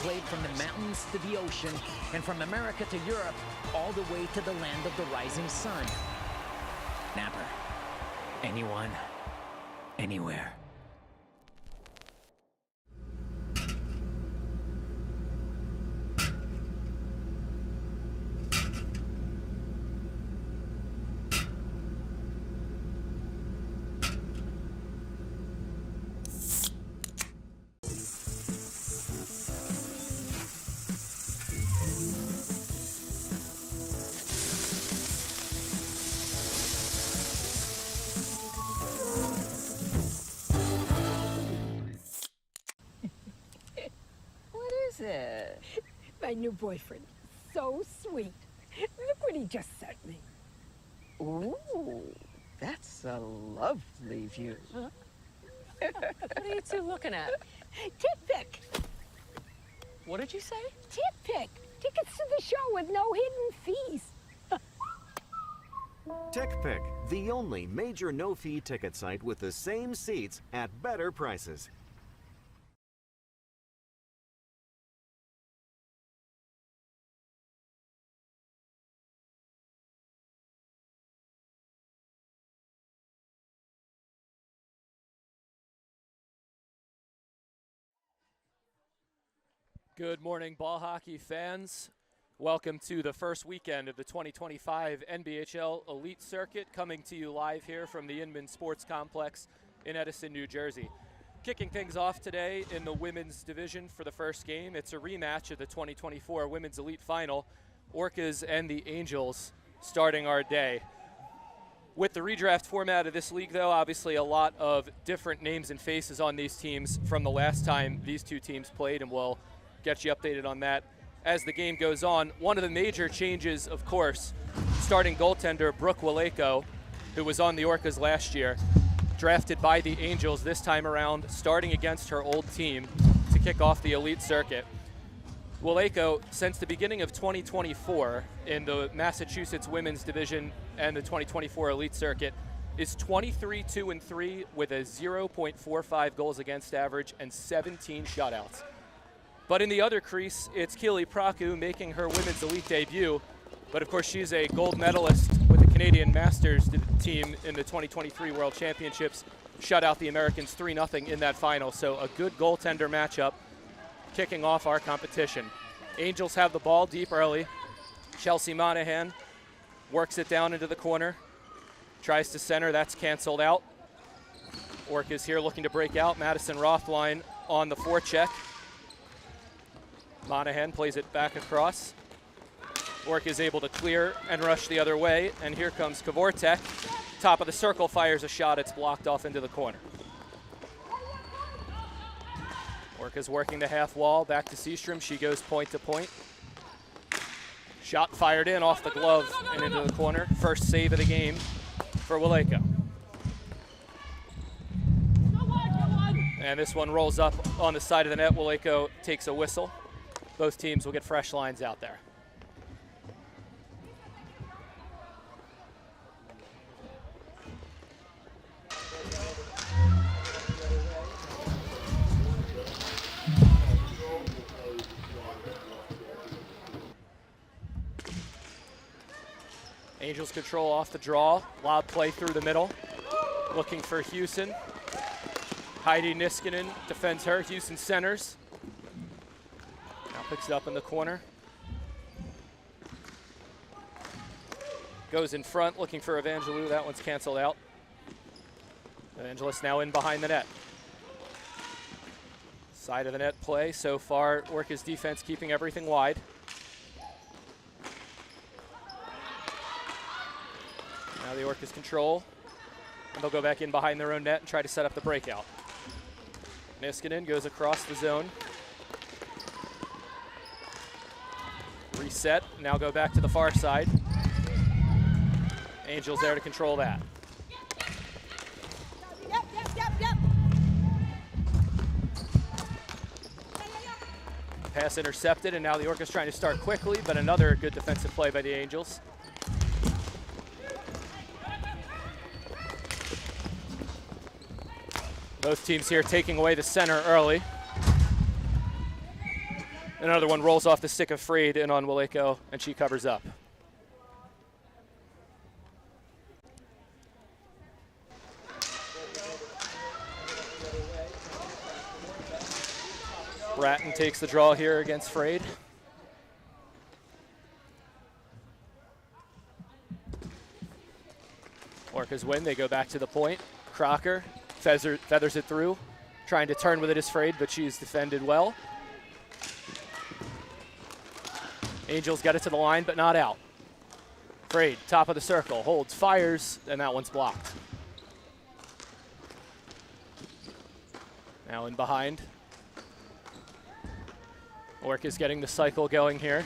played from the mountains to the ocean, and from America to Europe, all the way to the land of the rising sun. Napper. Anyone, anywhere. It? My new boyfriend. So sweet. Look what he just sent me. Ooh, that's a lovely view. Huh? What are you two looking at? Tip pick. What did you say? Tip pick. Tickets to the show with no hidden fees. TickPick, the only major no-fee ticket site with the same seats at better prices. Good morning, ball hockey fans. Welcome to the first weekend of the 2025 NBHL Elite Circuit, coming to you live here from the Inman Sports Complex in Edison, New Jersey. Kicking things off today in the women's division for the first game. It's a rematch of the 2024 Women's Elite Final. Orcas and the Angels starting our day. With the redraft format of this league, though, obviously a lot of different names and faces on these teams from the last time these two teams played, and we'll get you updated on that as the game goes on. One of the major changes, of course, starting goaltender Brooke Waleko, who was on the Orcas last year, drafted by the Angels this time around, starting against her old team to kick off the Elite Circuit. Waleko, since the beginning of 2024 in the Massachusetts Women's Division and the 2024 Elite Circuit, is 23-2-3 with a 0.45 goals against average and 17 shutouts. But in the other crease, it's Keely Praku making her women's elite debut. But of course, she's a gold medalist with the Canadian Masters team in the 2023 World Championships. Shut out the Americans 3-0 in that final. So a good goaltender matchup kicking off our competition. Angels have the ball deep early. Chelsea Monahan works it down into the corner. Tries to center, that's canceled out. Orcas here looking to break out. Madison Rothline on the forecheck. Monahan plays it back across. Orc is able to clear and rush the other way, and here comes Kavortek. Top of the circle, fires a shot. It's blocked off into the corner. Orc is working the half wall, back to Seastrom. She goes point to point. Shot fired in off the glove and into the corner. First save of the game for Waleko. And this one rolls up on the side of the net. Waleko takes a whistle. Both teams will get fresh lines out there. Angels control off the draw. Lob play through the middle. Looking for Houston. Heidi Niskanen defends her. Houston centers. Picks it up in the corner. Goes in front, looking for Evangelou. That one's canceled out. Evangelist now in behind the net. Side of the net play. So far, Orcas defense keeping everything wide. Now the Orcas control. And they'll go back in behind their own net and try to set up the breakout. Niskanen goes across the zone. Reset, now go back to the far side. Angels there to control that. Yep. Pass intercepted, and now the Orcas trying to start quickly, but another good defensive play by the Angels. Both teams here taking away the center early. Another one rolls off the stick of Freed in on Waleko, and she covers up. Bratton takes the draw here against Freed. Orcas win, they go back to the point. Crocker feathers it through, trying to turn with it is Freed, but she's defended well. Angels got it to the line, but not out. Freed, top of the circle, holds, fires, and that one's blocked. Now in behind. Orcas getting the cycle going here.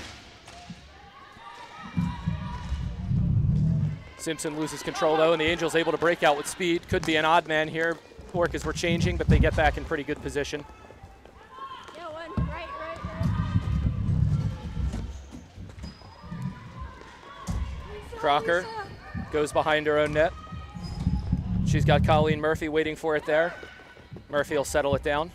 Simpson loses control though, and the Angels able to break out with speed. Could be an odd man here. Orcas were changing, but they get back in pretty good position. Crocker goes behind her own net. She's got Colleen Murphy waiting for it there. Murphy will settle it down.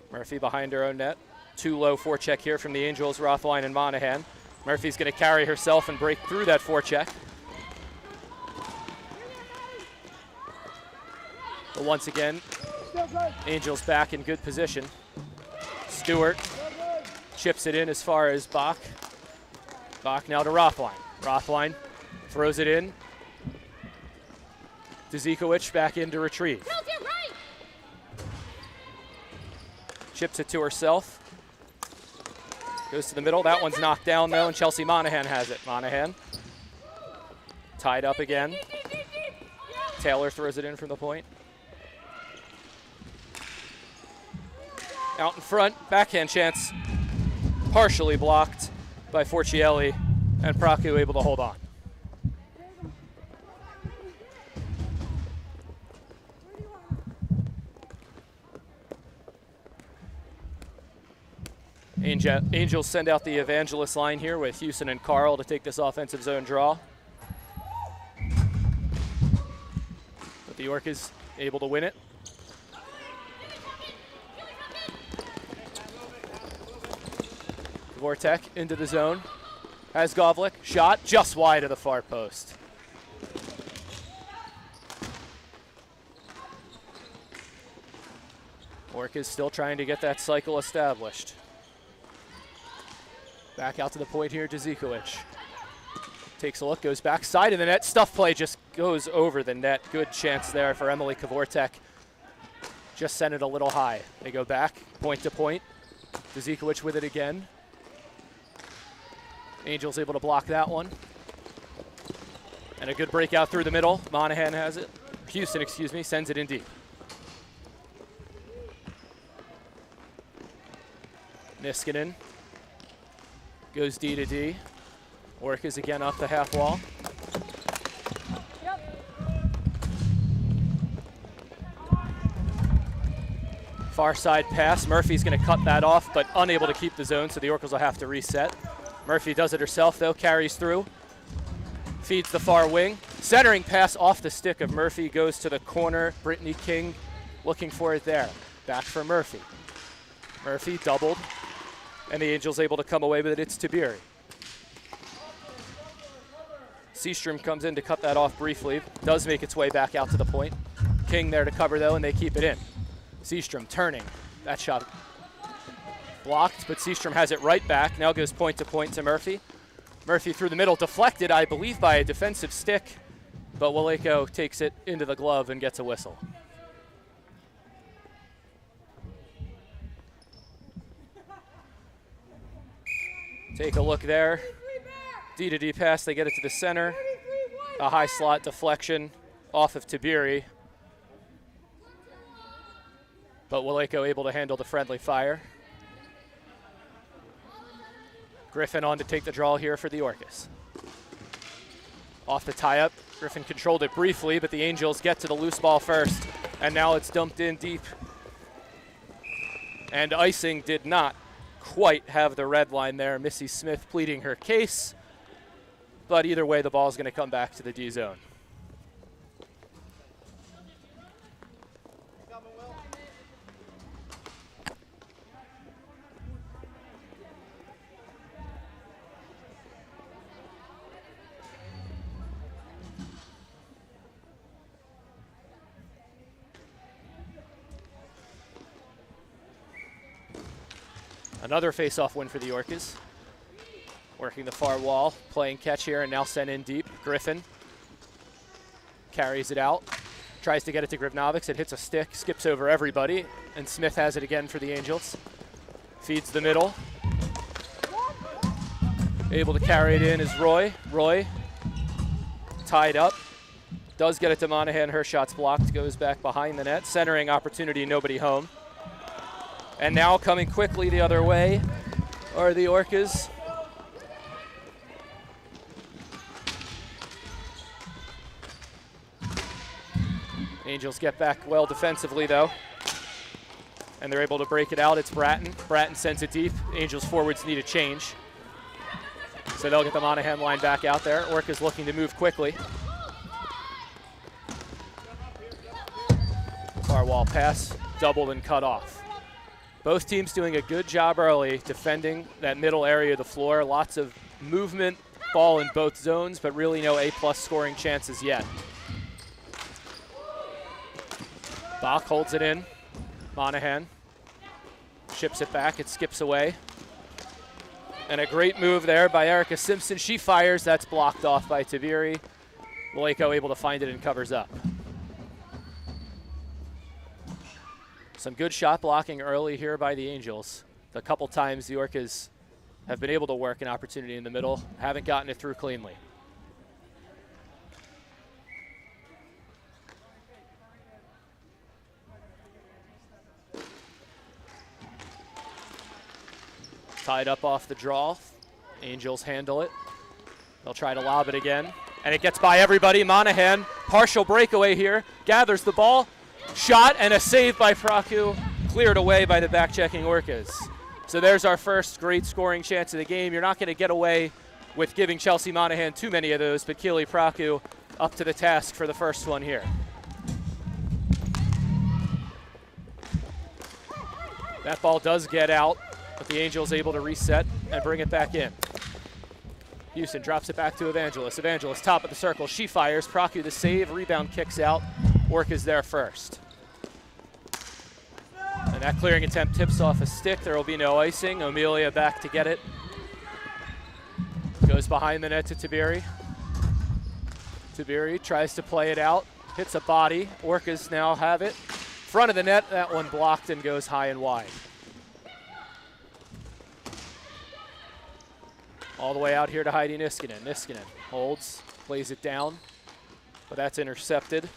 Murphy behind her own net. Too low forecheck here from the Angels, Rothwein and Monahan. Murphy's going to carry herself and break through that forecheck. But once again, Angels back in good position. Stewart chips it in as far as Bach. Bach now to Rothwein. Rothwein throws it in. Dzikovic back in to retrieve. Chips it to herself. Goes to the middle. That one's knocked down though, and Chelsea Monahan has it. Monahan tied up again. Taylor throws it in from the point. Out in front, backhand chance. Partially blocked by Forcielli, and Praku able to hold on. Angels send out the Evangelist line here with Houston and Carl to take this offensive zone draw. But the Orcas able to win it. Vortek into the zone. Has Govlik. Shot just wide of the far post. Orcas still trying to get that cycle established. Back out to the point here, Dzikovic. Takes a look, goes back side of the net. Stuff play just goes over the net. Good chance there for Emily Kavortek. Just sent it a little high. They go back, point to point. Dzikovic with it again. Angels able to block that one. And a good breakout through the middle. Monahan has it. Houston, excuse me, sends it in deep. Niskanen goes D to D. Orcas again up the half wall. Far side pass. Murphy's going to cut that off, but unable to keep the zone, so the Orcas will have to reset. Murphy does it herself, though, carries through. Feeds the far wing. Centering pass off the stick of Murphy goes to the corner. Brittany King looking for it there. Back for Murphy. Murphy doubled, and the Angels able to come away with it. It's Tiberi. Seastrom comes in to cut that off briefly. Does make its way back out to the point. King there to cover, though, and they keep it in. Seastrom turning. That shot blocked, but Seastrom has it right back. Now goes point to Murphy. Murphy through the middle, deflected, I believe, by a defensive stick, but Waleko takes it into the glove and gets a whistle. Take a look there. D to D pass, they get it to the center. A high slot deflection off of Tiberi. But Waleko able to handle the friendly fire. Griffin on to take the draw here for the Orcas. Off the tie-up, Griffin controlled it briefly, but the Angels get to the loose ball first, and now it's dumped in deep. And icing did not quite have the red line there. Missy Smith pleading her case, but either way, the ball's going to come back to the D zone. Another face-off win for the Orcas. Working the far wall, playing catch here, and now sent in deep. Griffin carries it out, tries to get it to Grivnovics. It hits a stick, skips over everybody, and Smith has it again for the Angels. Feeds the middle. Able to carry it in is Roy. Roy tied up. Does get it to Monahan. Her shot's blocked, goes back behind the net. Centering opportunity, nobody home. And now coming quickly the other way are the Orcas. Angels get back well defensively though. And they're able to break it out. It's Bratton. Bratton sends it deep. Angels forwards need a change. So they'll get the Monahan line back out there. Orcas looking to move quickly. Far wall pass, doubled and cut off. Both teams doing a good job early defending that middle area of the floor. Lots of movement, ball in both zones, but really no A-plus scoring chances yet. Bach holds it in. Monahan ships it back. It skips away. And a great move there by Erica Simpson. She fires. That's blocked off by Tiberi. Waleko able to find it and covers up. Some good shot blocking early here by the Angels. A couple times the Orcas have been able to work an opportunity in the middle. Haven't gotten it through cleanly. Tied up off the draw. Angels handle it. They'll try to lob it again. And it gets by everybody. Monahan, partial breakaway here. Gathers the ball. Shot and a save by Praku. Cleared away by the back-checking Orcas. So there's our first great scoring chance of the game. You're not going to get away with giving Chelsea Monahan too many of those, but Keely Praku up to the task for the first one here. That ball does get out, but the Angels able to reset and bring it back in. Houston drops it back to Evangelist. Evangelist top of the circle. She fires. Praku the save. Rebound kicks out. Orcas there first. And that clearing attempt tips off a stick. There will be no icing. Amelia back to get it. Goes behind the net to Tiberi. Tiberi tries to play it out. Hits a body. Orcas now have it. Front of the net. That one blocked and goes high and wide. All the way out here to Heidi Niskanen. Niskanen holds, plays it down, but that's intercepted.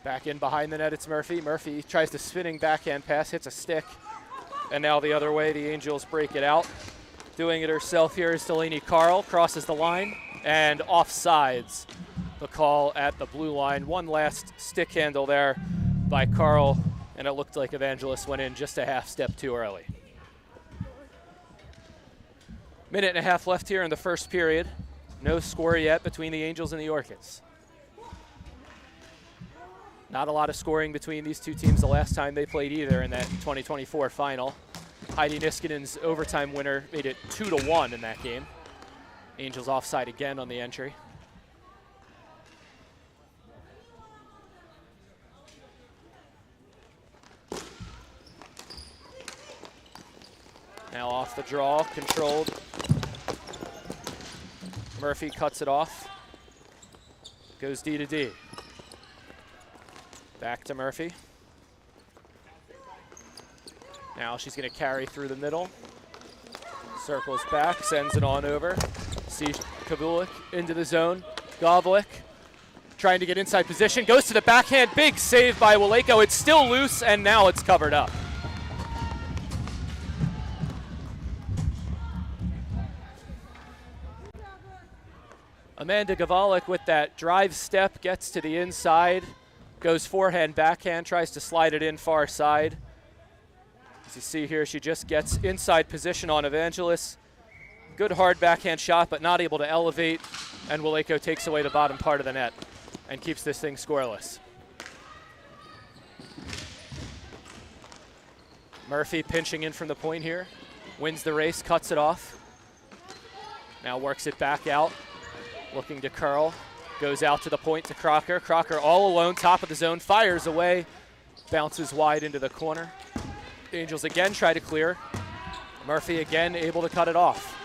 Back in behind the net, it's Murphy. Murphy tries to spinning backhand pass, hits a stick, and now the other way, the Angels break it out. Doing it herself here is Delaney Carl, crosses the line, and offsides. The call at the blue line. One last stick handle there by Carl, and it looked like Evangelist went in just a half step too early. Minute and a half left here in the first period. No score yet between the Angels and the Orcas. Not a lot of scoring between these two teams the last time they played either in that 2024 final. Heidi Niskanen's overtime winner made it 2-1 in that game. Angels offside again on the entry. Now off the draw, controlled. Murphy cuts it off. Goes D to D. Back to Murphy. Now she's going to carry through the middle. Circles back, sends it on over. See Kavulik into the zone. Govlik trying to get inside position. Goes to the backhand. Big save by Waleko. It's still loose, and now it's covered up. Amanda Gavalik with that drive step gets to the inside, goes forehand, backhand, tries to slide it in far side. As you see here, she just gets inside position on Evangelist. Good hard backhand shot, but not able to elevate and Waleko takes away the bottom part of the net and keeps this thing scoreless. Murphy pinching in from the point here, wins the race, cuts it off. Now works it back out, looking to curl, goes out to the point to Crocker. Crocker all alone, top of the zone, fires away, bounces wide into the corner. Angels again try to clear. Murphy again able to cut it off.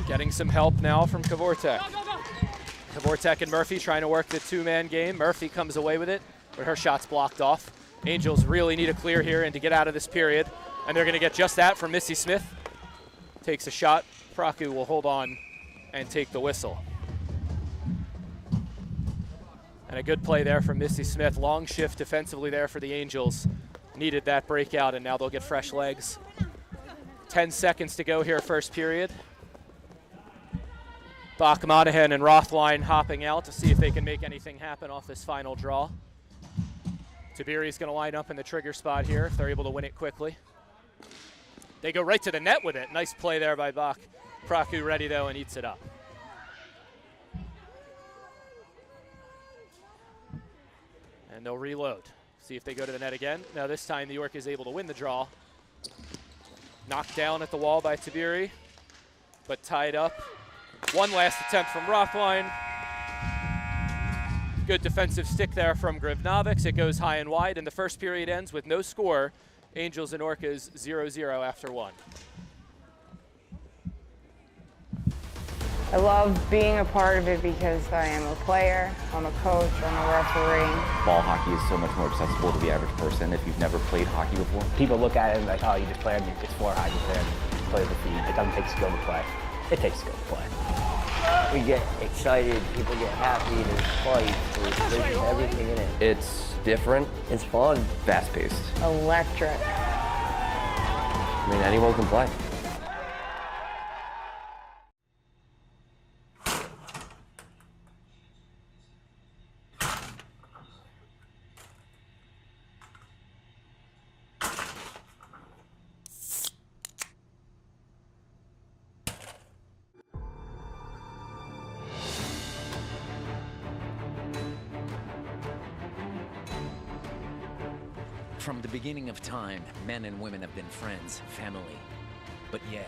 Getting some help now from Kavortek. Kavortek and Murphy trying to work the two-man game. Murphy comes away with it, but her shot's blocked off. Angels really need a clear here and to get out of this period, and they're going to get just that from Missy Smith. Takes a shot. Praku will hold on and take the whistle. And a good play there from Missy Smith. Long shift defensively there for the Angels. Needed that breakout, and now they'll get fresh legs. 10 seconds to go here, first period. Bach, Monahan, and Rothline hopping out to see if they can make anything happen off this final draw. Tiberi's going to line up in the trigger spot here if they're able to win it quickly. They go right to the net with it. Nice play there by Bach. Praku ready, though, and eats it up. And they'll reload. See if they go to the net again. Now this time the York is able to win the draw. Knocked down at the wall by Tiberi, but tied up. One last attempt from Rothline. Good defensive stick there from Grivnovics. It goes high and wide, and the first period ends with no score. Angels and Orcas 0-0 after one. I love being a part of it because I am a player, I'm a coach, I'm a referee. Ball hockey is so much more accessible to the average person if you've never played hockey before. People look at it and like, oh, you just play, it's for hockey player, play the feet. It doesn't take skill to play. It takes skill to play. We get excited, people get happy, there's fight, there's everything in it. It's different. It's fun. Fast-paced. Electric. I mean, anyone can play. From the beginning of time, men and women have been friends, family, but yet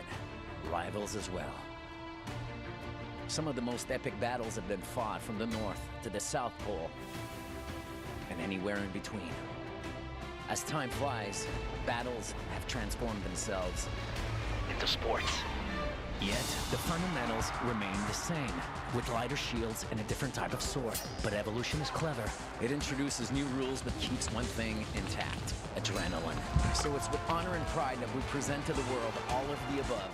rivals as well. Some of the most epic battles have been fought from the North to the South Pole and anywhere in between. As time flies, battles have transformed themselves into sports. Yet, the fundamentals remain the same, with lighter shields and a different type of sword. But evolution is clever. It introduces new rules but keeps one thing intact: adrenaline. So it's with honor and pride that we present to the world all of the above.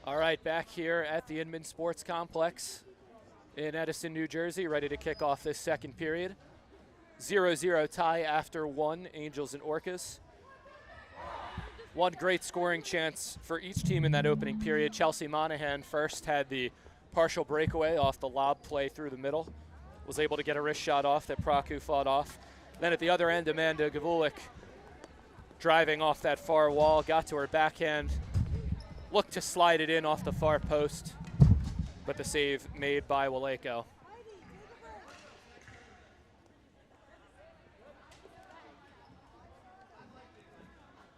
All right, back here at the Inman Sports Complex in Edison, New Jersey, ready to kick off this second period. 0-0 tie after one, Angels and Orcas. One great scoring chance for each team in that opening period. Chelsea Monahan first had the partial breakaway off the lob play through the middle. Was able to get a wrist shot off that Praku fought off. Then at the other end, Amanda Gavulik driving off that far wall, got to her backhand, looked to slide it in off the far post, but the save made by Waleko.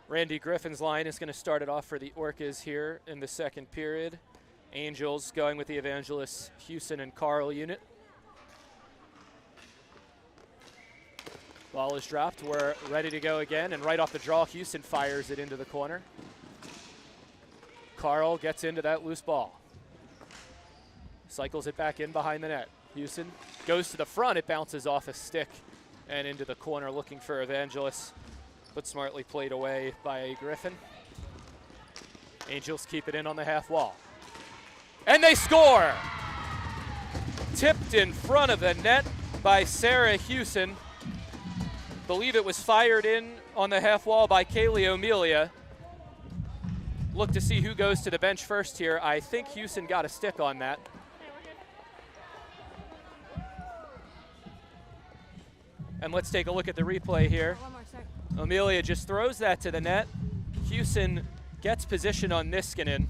Randy Griffin's line is going to start it off for the Orcas here in the second period. Angels going with the Evangelists Houston and Carl unit. Ball is dropped. We're ready to go again, and right off the draw, Houston fires it into the corner. Carl gets into that loose ball. Cycles it back in behind the net. Houston goes to the front. It bounces off a stick and into the corner looking for Evangelists, but smartly played away by Griffin. Angels keep it in on the half wall. And they score! Tipped in front of the net by Sarah Houston. Believe it was fired in on the half wall by Kaylee O'Melia. Look to see who goes to the bench first here. I think Houston got a stick on that. And let's take a look at the replay here. Amelia just throws that to the net. Houston gets position on Niskanen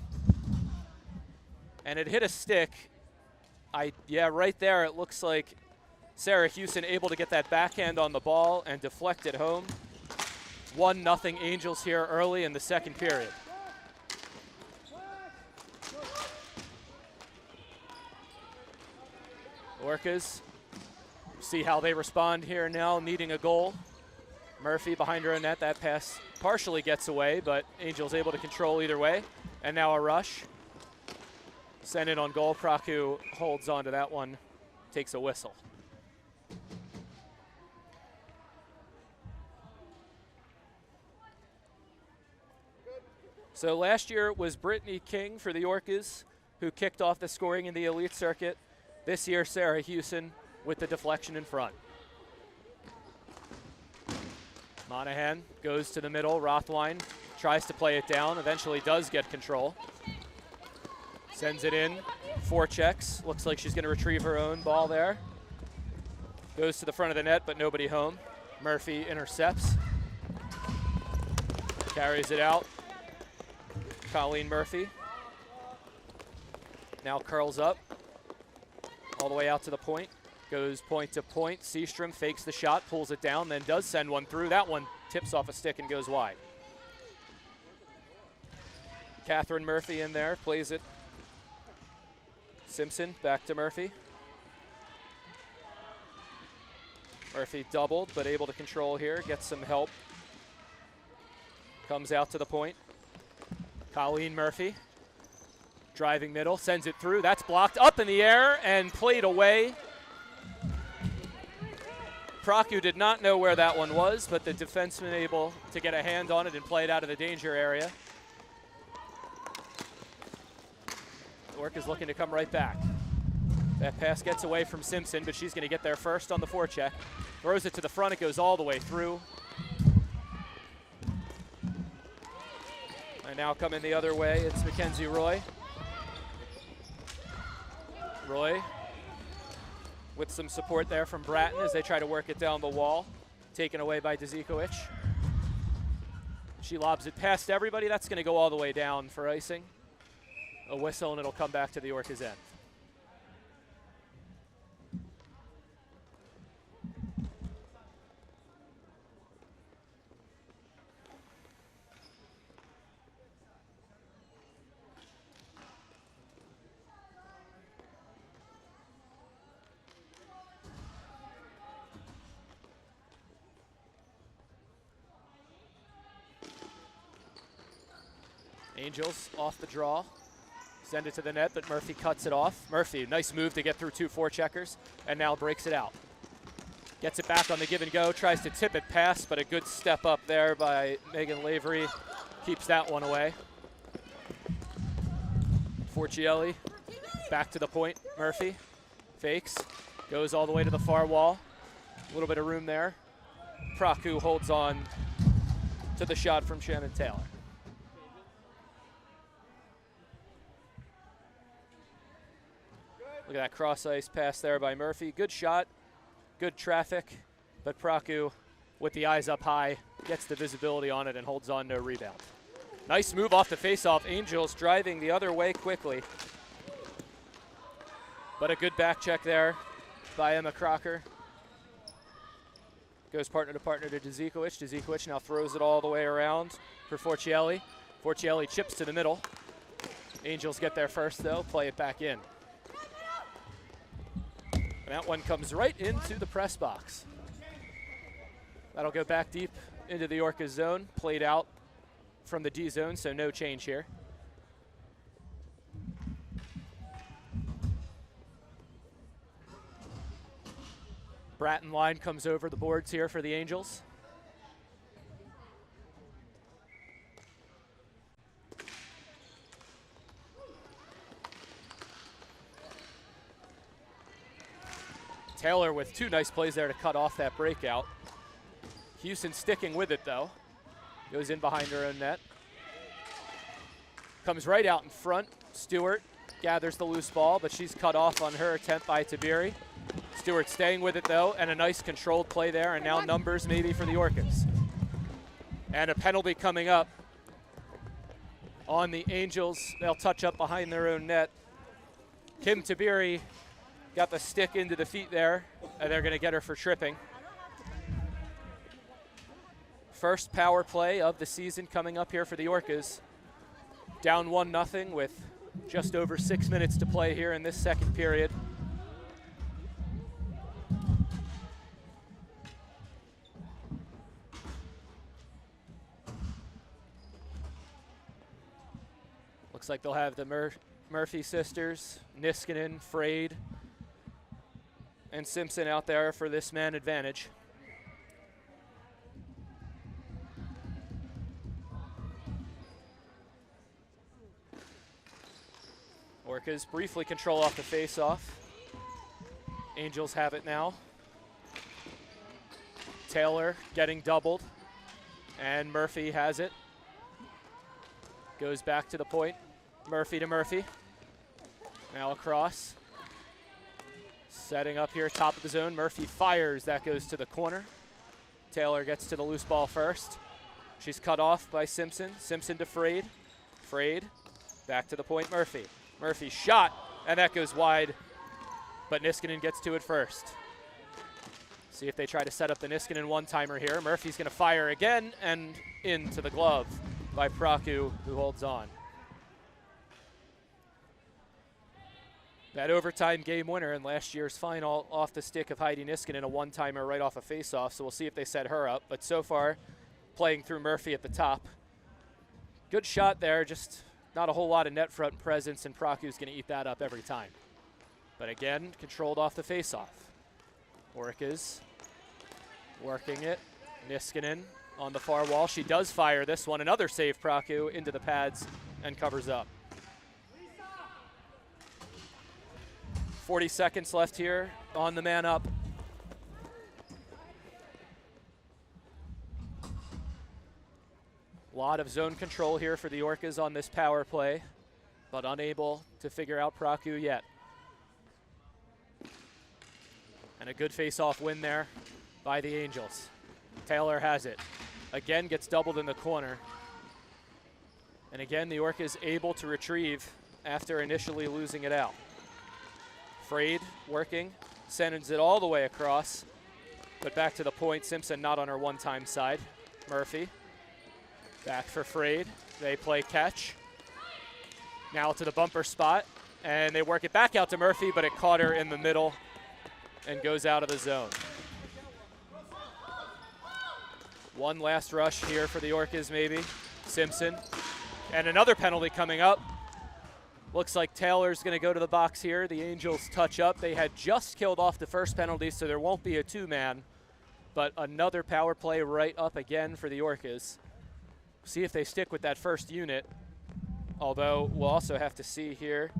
And it hit a stick. Yeah, right there it looks like Sarah Houston able to get that backhand on the ball and deflect it home. 1-0 Angels here early in the second period. Orcas, see how they respond here now, needing a goal. Murphy behind her own net, that pass partially gets away, but Angels able to control either way. And now a rush. Sent in on goal, Praku holds on to that one, takes a whistle. So last year it was Brittany King for the Orcas who kicked off the scoring in the elite circuit. This year, Sarah Houston with the deflection in front. Monahan goes to the middle. Rothwein tries to play it down, eventually does get control. Sends it in, forechecks. Looks like she's gonna retrieve her own ball there. Goes to the front of the net, but nobody home. Murphy intercepts. Carries it out. Colleen Murphy now curls up all the way out to the point. Goes point to point. Seastrom fakes the shot, pulls it down, then does send one through. That one tips off a stick and goes wide. Catherine Murphy in there, plays it. Simpson back to Murphy. Murphy doubled, but able to control here, gets some help. Comes out to the point. Colleen Murphy, driving middle, sends it through. That's blocked up in the air and played away. Praku did not know where that one was, but the defenseman able to get a hand on it and play it out of the danger area. Orcas looking to come right back. That pass gets away from Simpson, but she's going to get there first on the forecheck. Throws it to the front, it goes all the way through. And now coming the other way, it's Mackenzie Roy. Roy with some support there from Bratton as they try to work it down the wall. Taken away by Dzikovic. She lobs it past everybody. That's going to go all the way down for icing. A whistle and it'll come back to the Orcas' end. Angels off the draw. Send it to the net, but Murphy cuts it off. Murphy, nice move to get through 2 forecheckers, and now breaks it out. Gets it back on the give and go, tries to tip it past, but a good step up there by Megan Lavery. Keeps that one away. Forcielli, back to the point. Murphy, fakes, goes all the way to the far wall. A little bit of room there. Praku holds on to the shot from Shannon Taylor. Look at that cross-ice pass there by Murphy. Good shot, good traffic, but Praku, with the eyes up high, gets the visibility on it and holds on to a rebound. Nice move off the face-off. Angels driving the other way quickly. But a good back check there by Emma Crocker. Goes partner to Dzikovic. Dzikovic now throws it all the way around for Forcielli. Forcielli chips to the middle. Angels get there first, though, play it back in. And that one comes right into the press box. That'll go back deep into the Orcas zone, played out from the D zone, so no change here. Bratton line comes over the boards here for the Angels. Taylor with 2 nice plays there to cut off that breakout. Houston sticking with it, though. Goes in behind her own net. Comes right out in front. Stewart gathers the loose ball, but she's cut off on her attempt by Tabiri. Stewart staying with it, though, and a nice controlled play there, and now numbers maybe for the Orcas. And a penalty coming up on the Angels. They'll touch up behind their own net. Kim Tabiri got the stick into the feet there, and they're going to get her for tripping. First power play of the season coming up here for the Orcas. Down 1-0 with just over 6 minutes to play here in this second period. Looks like they'll have the Murphy sisters, Niskanen, Frade, and Simpson out there for this man advantage. Orcas briefly control off the face-off. Angels have it now. Taylor getting doubled, and Murphy has it. Goes back to the point. Murphy to Murphy. Now across. Setting up here, top of the zone. Murphy fires, that goes to the corner. Taylor gets to the loose ball first. She's cut off by Simpson. Simpson to Frade. Frade, back to the point, Murphy. Murphy shot, and that goes wide, but Niskanen gets to it first. See if they try to set up the Niskanen one-timer here. Murphy's gonna fire again, and into the glove by Praku, who holds on. That overtime game winner in last year's final off the stick of Heidi Niskanen, a one-timer right off a face-off, so we'll see if they set her up. But so far, playing through Murphy at the top. Good shot there, just not a whole lot of net front presence, and Praku's going to eat that up every time. But again, controlled off the face-off. Orcas working it. Niskanen on the far wall. She does fire this one. Another save, Praku, into the pads and covers up. 40 seconds left here on the man up. A lot of zone control here for the Orcas on this power play, but unable to figure out Praku yet. And a good face-off win there by the Angels. Taylor has it. Again gets doubled in the corner. And again, the Orcas able to retrieve after initially losing it out. Frade working, sends it all the way across, but back to the point. Simpson not on her one-time side. Murphy. Back for Frade. They play catch. Now to the bumper spot, and they work it back out to Murphy, but it caught her in the middle and goes out of the zone. One last rush here for the Orcas maybe. Simpson. And another penalty coming up. Looks like Taylor's going to go to the box here. The Angels touch up. They had just killed off the first penalty, so there won't be a two-man. But another power play right up again for the Orcas. See if they stick with that first unit, although we'll also have to see here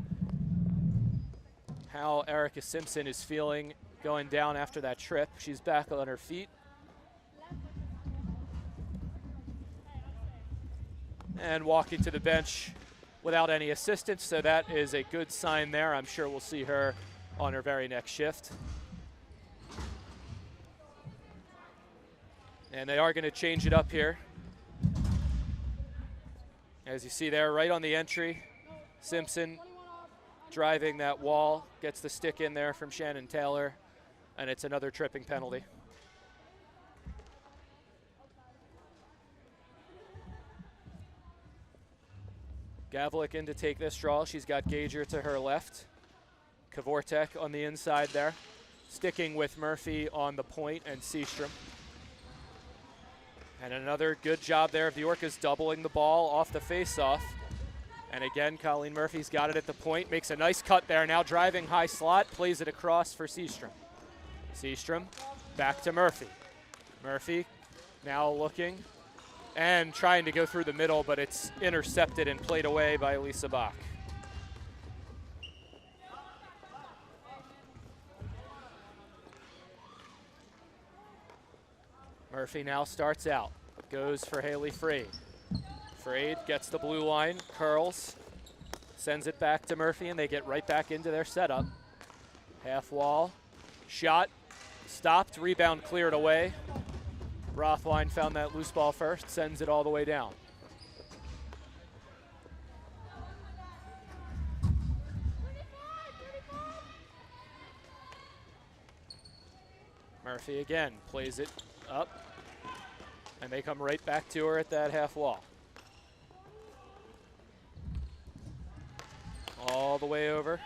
how Erica Simpson is feeling going down after that trip. She's back on her feet. And walking to the bench without any assistance, so that is a good sign there. I'm sure we'll see her on her very next shift. And they are going to change it up here. As you see there, right on the entry, Simpson driving that wall, gets the stick in there from Shannon Taylor, and it's another tripping penalty. Gavlik in to take this draw. She's got Gager to her left. Kavortek on the inside there, sticking with Murphy on the point and Seastrom. And another good job there of the Orcas doubling the ball off the face-off. And again, Colleen Murphy's got it at the point, makes a nice cut there, now driving high slot, plays it across for Seastrom. Seastrom back to Murphy. Murphy now looking and trying to go through the middle, but it's intercepted and played away by Lisa Bach. Murphy now starts out, goes for Haley Frade. Frade gets the blue line, curls, sends it back to Murphy, and they get right back into their setup. Half wall, shot, stopped, rebound cleared away. Rothwein found that loose ball first, sends it all the way down. Murphy again plays it up, and they come right back to her at that half wall. All the way over.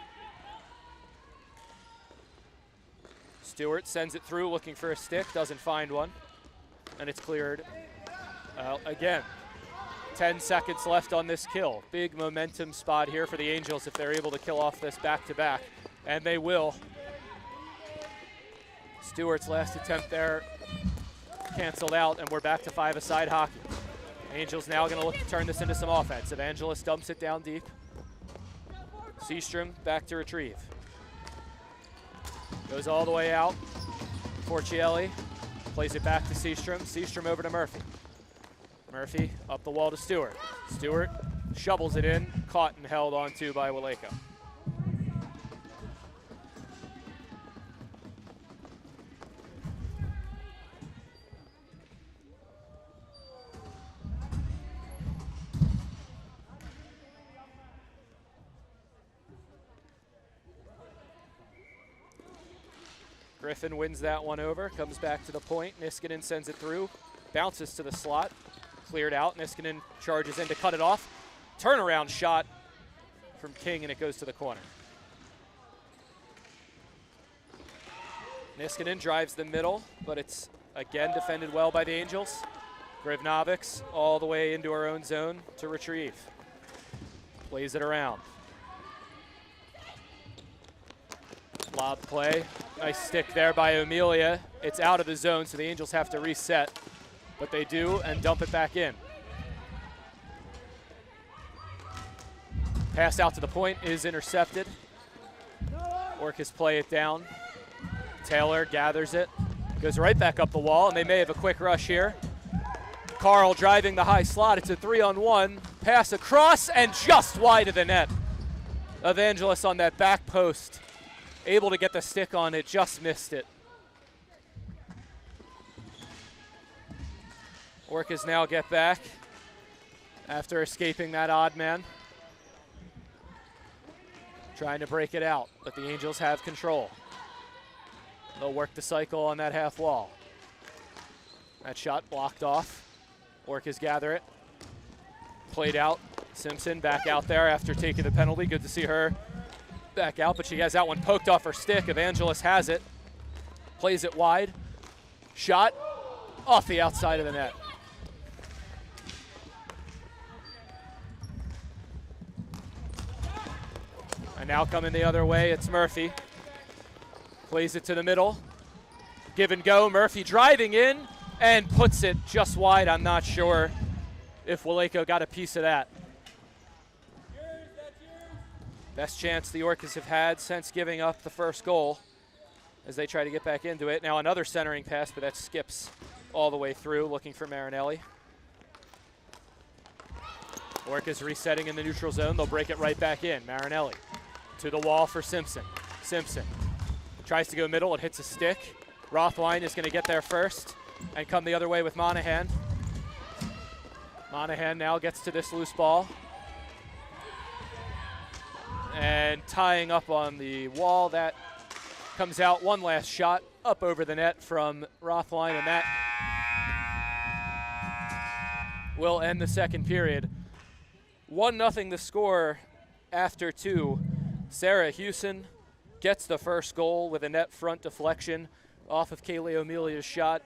Stewart sends it through, looking for a stick, doesn't find one, and it's cleared again. 10 seconds left on this kill. Big momentum spot here for the Angels if they're able to kill off this back-to-back, and they will. Stewart's last attempt there canceled out, and we're back to five-a-side hockey. Angels now going to look to turn this into some offense. Evangelos dumps it down deep. Seastrom back to retrieve. Goes all the way out. Forcielli plays it back to Seastrom. Seastrom over to Murphy. Murphy up the wall to Stewart. Stewart shovels it in, caught and held onto by Waleko. Griffin wins that one over, comes back to the point. Niskanen sends it through, bounces to the slot, cleared out. Niskanen charges in to cut it off. Turnaround shot from King, and it goes to the corner. Niskanen drives the middle, but it's again defended well by the Angels. Grivnovics all the way into her own zone to retrieve. Plays it around. Lob play. Nice stick there by Amelia. It's out of the zone, so the Angels have to reset. But they do and dump it back in. Pass out to the point is intercepted. Orcas play it down. Taylor gathers it. Goes right back up the wall, and they may have a quick rush here. Carl driving the high slot. It's a 3-on-1. Pass across and just wide of the net. Evangelos on that back post. Able to get the stick on it, just missed it. Orcas now get back after escaping that odd man. Trying to break it out, but the Angels have control. They'll work the cycle on that half wall. That shot blocked off. Orcas gather it. Played out. Simpson back out there after taking the penalty. Good to see her back out, but she has that one poked off her stick. Evangelos has it. Plays it wide. Shot off the outside of the net. And now coming the other way, it's Murphy. Plays it to the middle. Give and go. Murphy driving in and puts it just wide. I'm not sure if Waleko got a piece of that. Best chance the Orcas have had since giving up the first goal as they try to get back into it. Now another centering pass, but that skips all the way through, looking for Marinelli. Orcas resetting in the neutral zone. They'll break it right back in. Marinelli to the wall for Simpson. Simpson tries to go middle. It hits a stick. Rothline is going to get there first and come the other way with Monahan. Monahan now gets to this loose ball. And tying up on the wall, that comes out. One last shot up over the net from Rothline, and that will end the second period. 1-0 the score after 2. Sarah Hewson gets the first goal with a net front deflection off of Kaylee O'Melia's shot.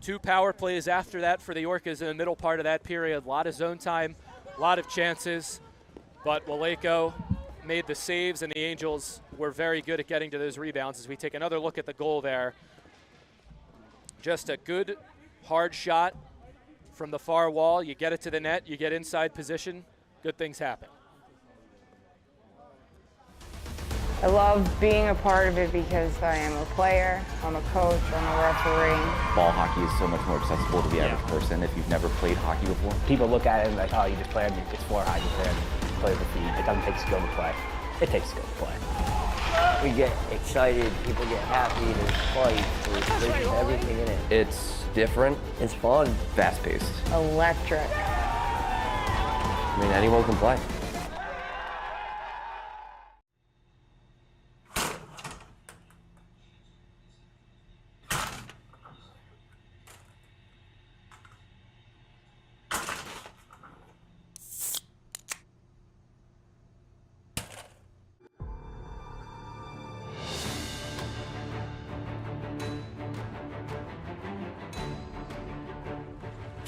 2 power plays after that for the Orcas in the middle part of that period. A lot of zone time, a lot of chances. But Waleko made the saves, and the Angels were very good at getting to those rebounds. As we take another look at the goal there, just a good, hard shot from the far wall. You get it to the net, you get inside position, good things happen. I love being a part of it because I am a player, I'm a coach, I'm a referee. Ball hockey is so much more accessible to the average person if you've never played hockey before. People look at it and like, oh, you just played, it's for hockey player. Play the feed. It doesn't take skill to play. It takes skill to play. We get excited, people get happy, there's fight, there's everything in it. It's different. It's fun. Fast-paced. Electric. I mean, anyone can play.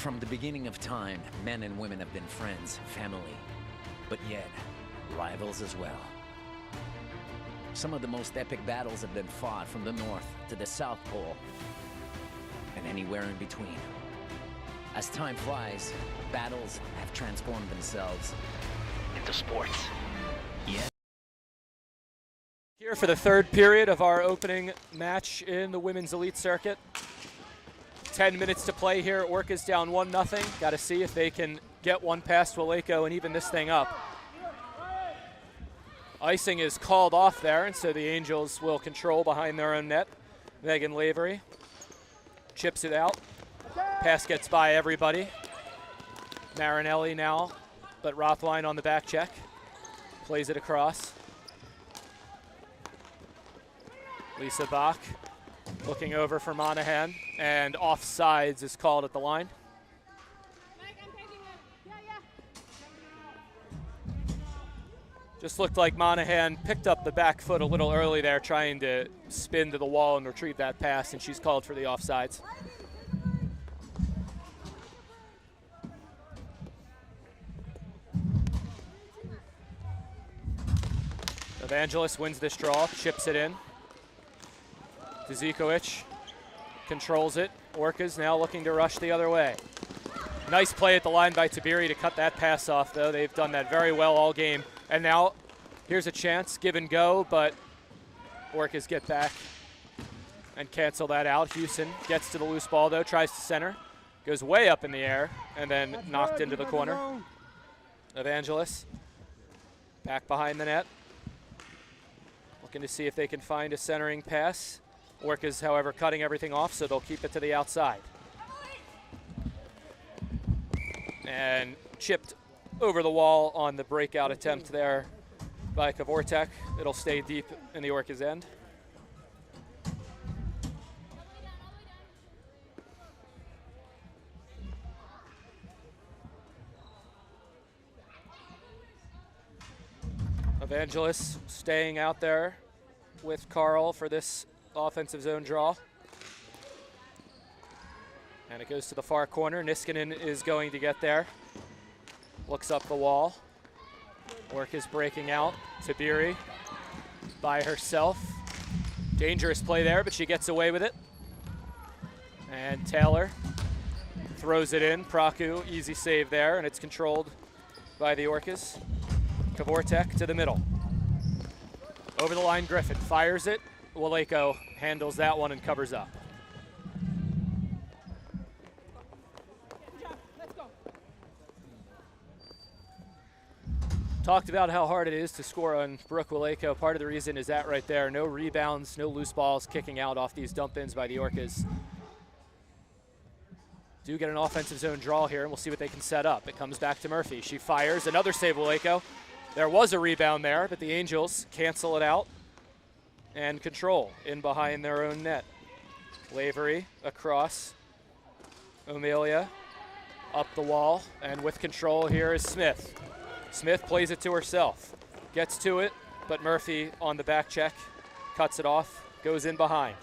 From the beginning of time, men and women have been friends, family, but yet rivals as well. Some of the most epic battles have been fought from the North to the South Pole and anywhere in between. As time flies, battles have transformed themselves into sports. Yet Here for the third period of our opening match in the Women's Elite Circuit. 10 minutes to play here. Orcas down 1-0. Got to see if they can get one past Waco and even this thing up. Icing is called off there, and so the Angels will control behind their own net. Megan Lavery chips it out. Pass gets by everybody. Marinelli now, but Rothwein on the back check. Plays it across. Lisa Bach looking over for Monahan, and offsides is called at the line. Just looked like Monahan picked up the back foot a little early there, trying to spin to the wall and retrieve that pass, and she's called for the offsides. Evangelos wins this draw, chips it in. Dzikovic controls it. Orcas now looking to rush the other way. Nice play at the line by Tiberi to cut that pass off, though. They've done that very well all game. And now here's a chance, give and go, but Orcas get back and cancel that out. Houston gets to the loose ball, though, tries to center. Goes way up in the air and then knocked into the corner. Evangelos back behind the net. Looking to see if they can find a centering pass. Orcas, however, cutting everything off, so they'll keep it to the outside. And chipped over the wall on the breakout attempt there by Kavortek. It'll stay deep in the Orcas' end. Evangelos staying out there with Carl for this offensive zone draw. And it goes to the far corner. Niskanen is going to get there. Looks up the wall. Orcas breaking out. Tiberi by herself. Dangerous play there, but she gets away with it. And Taylor throws it in. Praku, easy save there, and it's controlled by the Orcas. Kavortek to the middle. Over the line, Griffin fires it. Waco handles that one and covers up. Talked about how hard it is to score on Brooke Waco. Part of the reason is that right there. No rebounds, no loose balls kicking out off these dump-ins by the Orcas. Do get an offensive zone draw here, and we'll see what they can set up. It comes back to Murphy. She fires. Another save, Waco. There was a rebound there, but the Angels cancel it out and control in behind their own net. Lavery across. Amelia up the wall, and with control here is Smith. Smith plays it to herself, gets to it, but Murphy on the back check, cuts it off, goes in behind.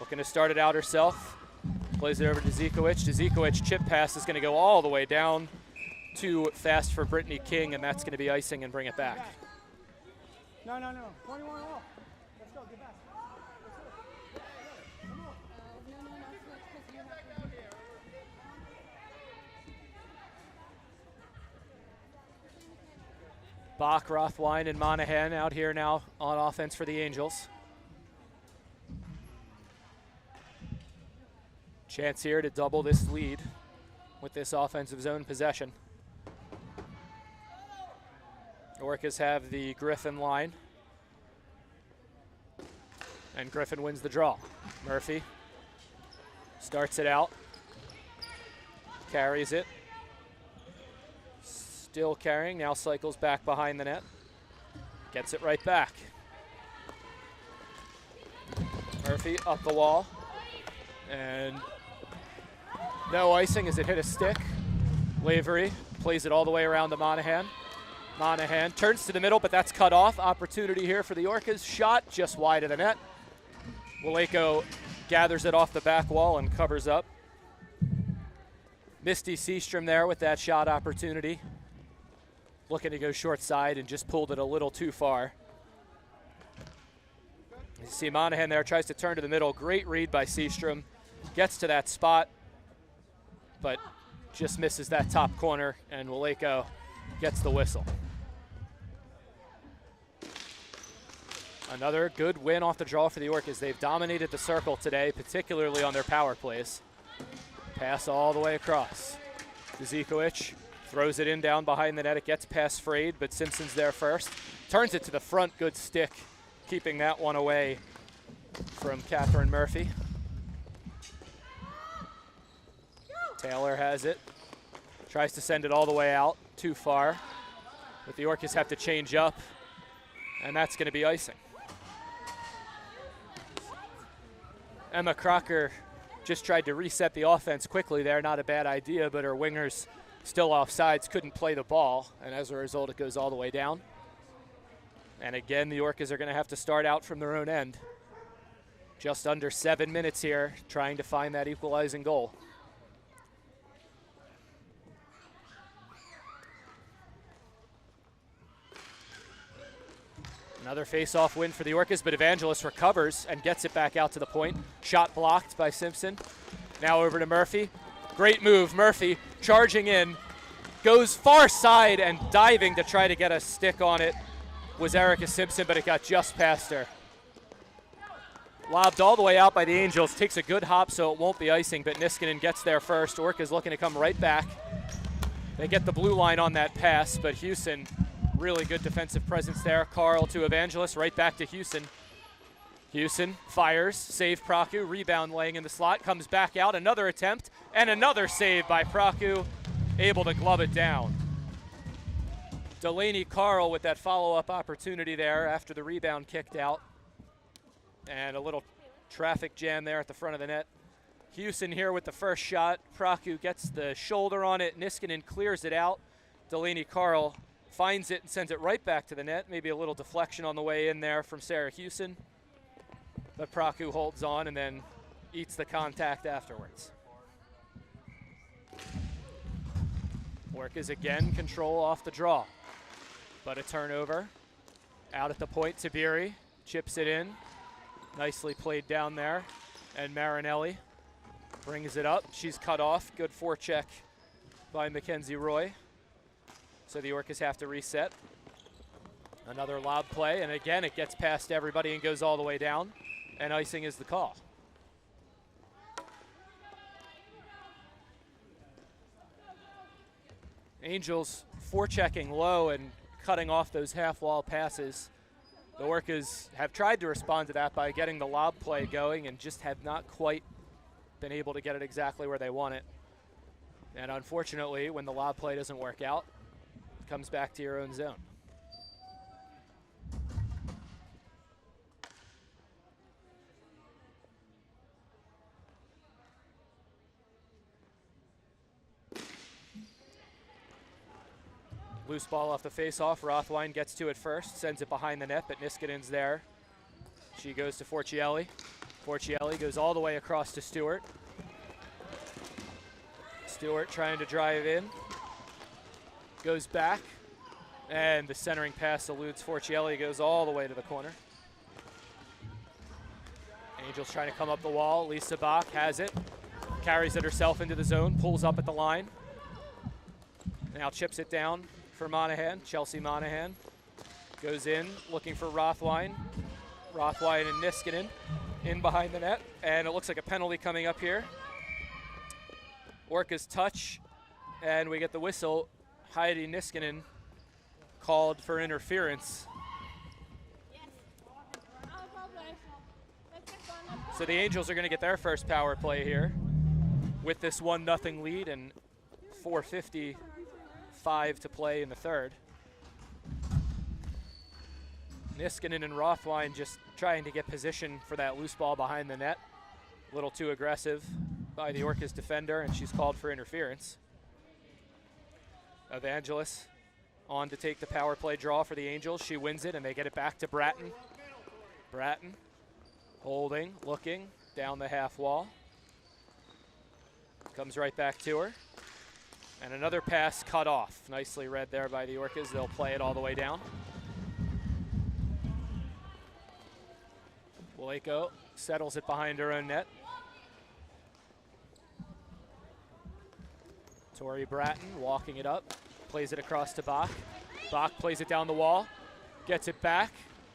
Looking to start it out herself, plays it over to Dzikovic. Dzikovic chip pass is going to go all the way down, too fast for Brittany King, and that's going to be icing and bring it back. No. 21 off. Let's go, get back. Bach, Rothwein, and Monahan out here now on offense for the Angels. Chance here to double this lead with this offensive zone possession. Orcas have the Griffin line. And Griffin wins the draw. Murphy starts it out. Carries it. Still carrying, now cycles back behind the net. Gets it right back. Murphy up the wall. And no icing as it hit a stick. Lavery plays it all the way around to Monahan. Monahan turns to the middle, but that's cut off. Opportunity here for the Orcas. Shot just wide of the net. Waco gathers it off the back wall and covers up. Misty Seastrom there with that shot opportunity. Looking to go short side and just pulled it a little too far. You see Monahan there, tries to turn to the middle. Great read by Seastrom. Gets to that spot, but just misses that top corner, and Waleko gets the whistle. Another good win off the draw for the Orcas. They've dominated the circle today, particularly on their power plays. Pass all the way across. Zikovic throws it in down behind the net. It gets past Frade, but Simpson's there first. Turns it to the front, good stick, keeping that one away from Catherine Murphy. Taylor has it. Tries to send it all the way out, too far. But the Orcas have to change up, and that's going to be icing. Emma Crocker just tried to reset the offense quickly there. Not a bad idea, but her wingers still offsides, couldn't play the ball, and as a result, it goes all the way down. And again, the Orcas are going to have to start out from their own end. Just under 7 minutes here, trying to find that equalizing goal. Another face-off win for the Orcas, but Evangelos recovers and gets it back out to the point. Shot blocked by Simpson. Now over to Murphy. Great move, Murphy charging in, goes far side and diving to try to get a stick on it was Erica Simpson, but it got just past her. Lobbed all the way out by the Angels, takes a good hop so it won't be icing, but Niskanen gets there first. Orca's looking to come right back. They get the blue line on that pass, but Houston, really good defensive presence there. Carl to Evangelos, right back to Houston. Houston fires, save Praku, rebound laying in the slot, comes back out, another attempt, and another save by Praku, able to glove it down. Delaney Carl with that follow-up opportunity there after the rebound kicked out. And a little traffic jam there at the front of the net. Houston here with the first shot. Praku gets the shoulder on it, Niskanen clears it out. Delaney Carl finds it and sends it right back to the net. Maybe a little deflection on the way in there from Sarah Houston. But Praku holds on and then eats the contact afterwards. Orcas again control off the draw. But a turnover. Out at the point, Tabiri chips it in. Nicely played down there. And Marinelli brings it up. She's cut off. Good forecheck by Mackenzie Roy. So the Orcas have to reset. Another lob play, and again it gets past everybody and goes all the way down, and icing is the call. Angels forechecking low and cutting off those half-wall passes. The Orcas have tried to respond to that by getting the lob play going and just have not quite been able to get it exactly where they want it. And unfortunately, when the lob play doesn't work out, comes back to your own zone. Loose ball off the face-off. Rothwein gets to it first, sends it behind the net, but Niskanen's there. She goes to Forcielli. Forcielli goes all the way across to Stewart. Stewart trying to drive in. Goes back, and the centering pass eludes Forcielli, goes all the way to the corner. Angels trying to come up the wall. Lisa Bach has it, carries it herself into the zone, pulls up at the line. Now chips it down for Monahan, Chelsea Monahan. Goes in, looking for Rothwein. Rothwein and Niskanen in behind the net, and it looks like a penalty coming up here. Orcas touch, and we get the whistle. Heidi Niskanen called for interference. So the Angels are going to get their first power play here with this 1-0 lead and 4:55 to play in the third. Niskanen and Rothwein just trying to get position for that loose ball behind the net. A little too aggressive by the Orcas defender, and she's called for interference. Evangelos on to take the power play draw for the Angels. She wins it, and they get it back to Bratton. Bratton holding, looking, down the half wall. Comes right back to her. And another pass cut off. Nicely read there by the Orcas. They'll play it all the way down. Waleko settles it behind her own net. Tori Bratton walking it up, plays it across to Bach. Bach plays it down the wall, gets it back,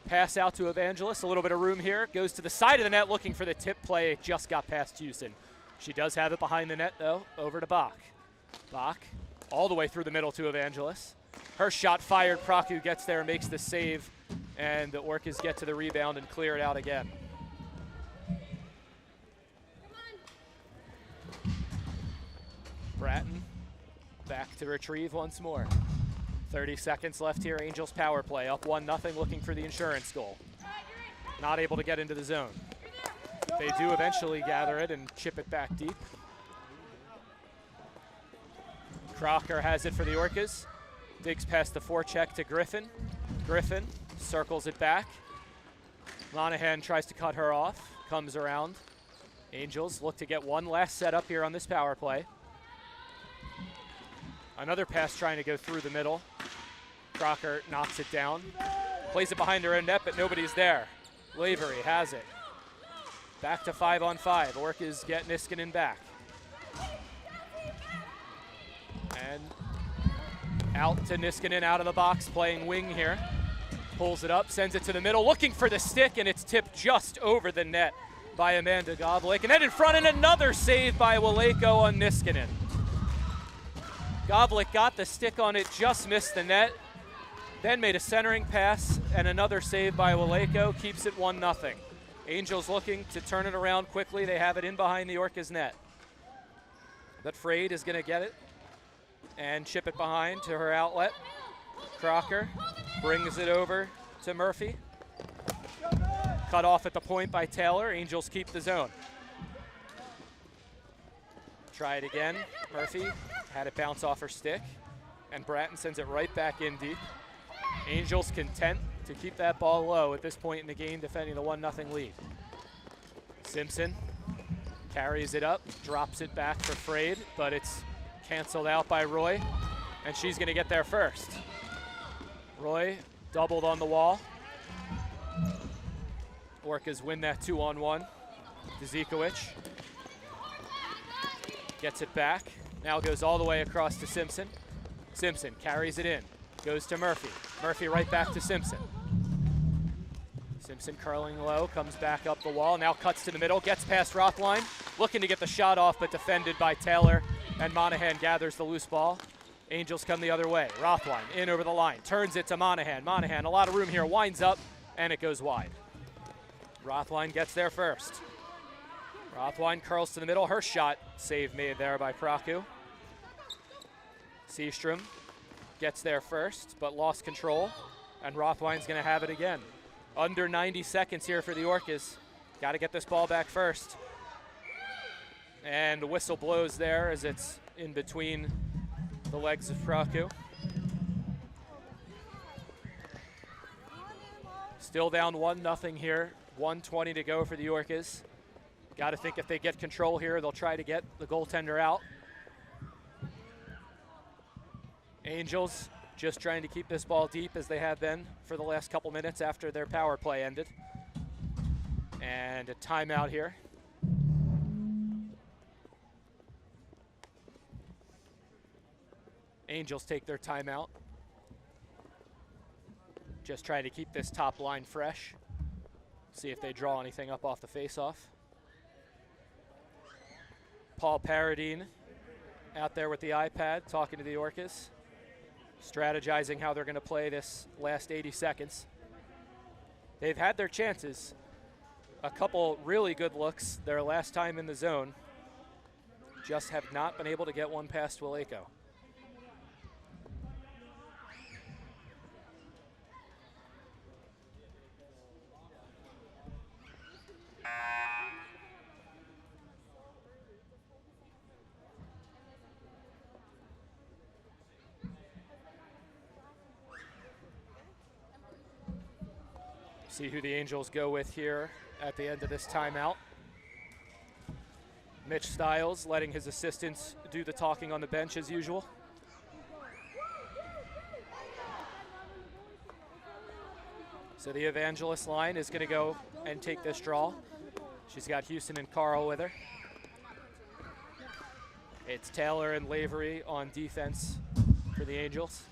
pass out to Evangelos, a little bit of room here, goes to the side of the net looking for the tip play, it just got past Houston. She does have it behind the net though, over to Bach. Bach all the way through the middle to Evangelos. Her shot fired, Praku gets there, makes the save, and the Orcas get to the rebound and clear it out again. Bratton back to retrieve once more. 30 seconds left here, Angels power play, up 1-0, looking for the insurance goal. Not able to get into the zone. They do eventually gather it and chip it back deep. Crocker has it for the Orcas. Digs past the forecheck to Griffin. Griffin circles it back. Monahan tries to cut her off, comes around. Angels look to get one last set up here on this power play. Another pass trying to go through the middle. Crocker knocks it down. Plays it behind her own net, but nobody's there. Lavery has it. Back to 5-on-5. Orcas get Niskanen back. And out to Niskanen, out of the box, playing wing here. Pulls it up, sends it to the middle, looking for the stick, and it's tipped just over the net by Amanda Gavlik. And then in front, and another save by Waleko on Niskanen. Gavlik got the stick on it, just missed the net, then made a centering pass, and another save by Waleko keeps it 1-0. Angels looking to turn it around quickly. They have it in behind the Orcas net. But Frade is going to get it and chip it behind to her outlet. Crocker brings it over to Murphy. Cut off at the point by Taylor. Angels keep the zone. Try it again. Murphy had it bounce off her stick, and Bratton sends it right back in deep. Angels content to keep that ball low at this point in the game, defending the 1-0 lead. Simpson carries it up, drops it back for Frade, but it's canceled out by Roy, and she's going to get there first. Roy doubled on the wall. Orcas win that 2-on-1. Dzikovic gets it back. Now goes all the way across to Simpson. Simpson carries it in, goes to Murphy. Murphy right back to Simpson. Simpson curling low, comes back up the wall, now cuts to the middle, gets past Rothline, looking to get the shot off, but defended by Taylor, and Monahan gathers the loose ball. Angels come the other way. Rothline in over the line, turns it to Monahan. Monahan, a lot of room here, winds up, and it goes wide. Rothline gets there first. Rothline curls to the middle, her shot, save made there by Praku. Seastrom gets there first, but lost control, and Rothline's gonna have it again. Under 90 seconds here for the Orcas. Gotta get this ball back first. And the whistle blows there as it's in between the legs of Praku. Still down 1-0 here, 1:20 to go for the Orcas. Gotta think if they get control here, they'll try to get the goaltender out. Angels just trying to keep this ball deep as they have been for the last couple minutes after their power play ended. And a timeout here. Angels take their timeout. Just trying to keep this top line fresh. See if they draw anything up off the face-off. Paul Paradine out there with the iPad talking to the Orcas, strategizing how they're going to play this last 80 seconds. They've had their chances. A couple really good looks their last time in the zone. Just have not been able to get one past Waleko. See who the Angels go with here at the end of this timeout. Mitch Stiles letting his assistants do the talking on the bench as usual. So the Evangelist line is going to go and take this draw. She's got Houston and Carl with her. It's Taylor and Lavery on defense for the Angels.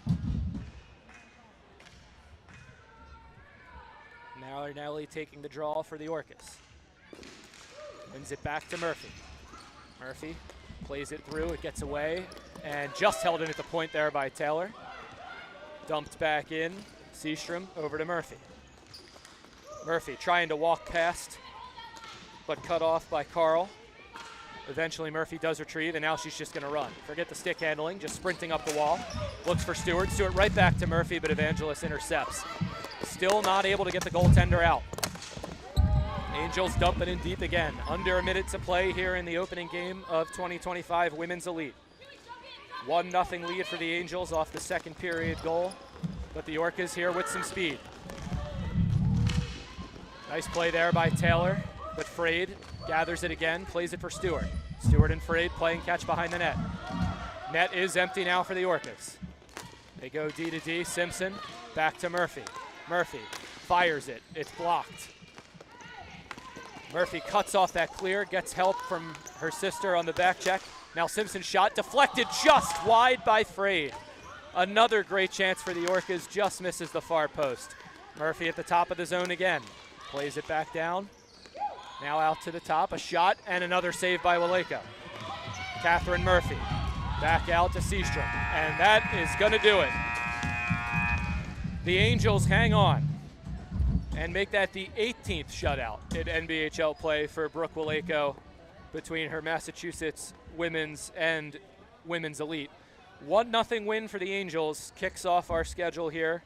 Nelly taking the draw for the Orcas. Wins it back to Murphy. Murphy plays it through, it gets away, and just held in at the point there by Taylor. Dumped back in, Seastrom over to Murphy. Murphy trying to walk past, but cut off by Carl. Eventually Murphy does retrieve, and now she's just gonna run. Forget the stick handling, just sprinting up the wall. Looks for Stewart. Stewart right back to Murphy, but Evangelist intercepts. Still not able to get the goaltender out. Angels dumping in deep again. Under a minute to play here in the opening game of 2025 Women's Elite. 1-0 lead for the Angels off the second period goal, but the Orcas here with some speed. Nice play there by Taylor, but Frade gathers it again, plays it for Stewart. Stewart and Frade playing catch behind the net. Net is empty now for the Orcas. They go D to D, Simpson back to Murphy. Murphy fires it, it's blocked. Murphy cuts off that clear, gets help from her sister on the back check. Now Simpson's shot deflected just wide by Frade. Another great chance for the Orcas, just misses the far post. Murphy at the top of the zone again. Plays it back down. Now out to the top, a shot and another save by Waleka. Catherine Murphy back out to Seastrom, and that is gonna do it. The Angels hang on and make that the 18th shutout in NBHL play for Brooke Waleka between her Massachusetts Women's and Women's Elite. 1-0 win for the Angels kicks off our schedule here.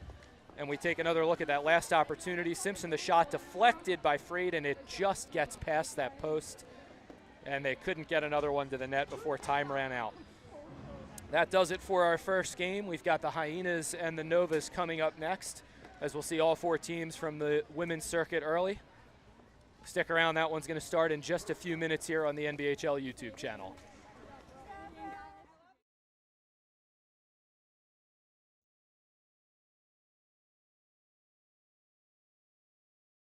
And we take another look at that last opportunity. Simpson, the shot deflected by Frade, and it just gets past that post. And they couldn't get another one to the net before time ran out. That does it for our first game. We've got the Hyenas and the Novas coming up next, as we'll see all four teams from the women's circuit early. Stick around, that one's going to start in just a few minutes here on the NBHL YouTube channel.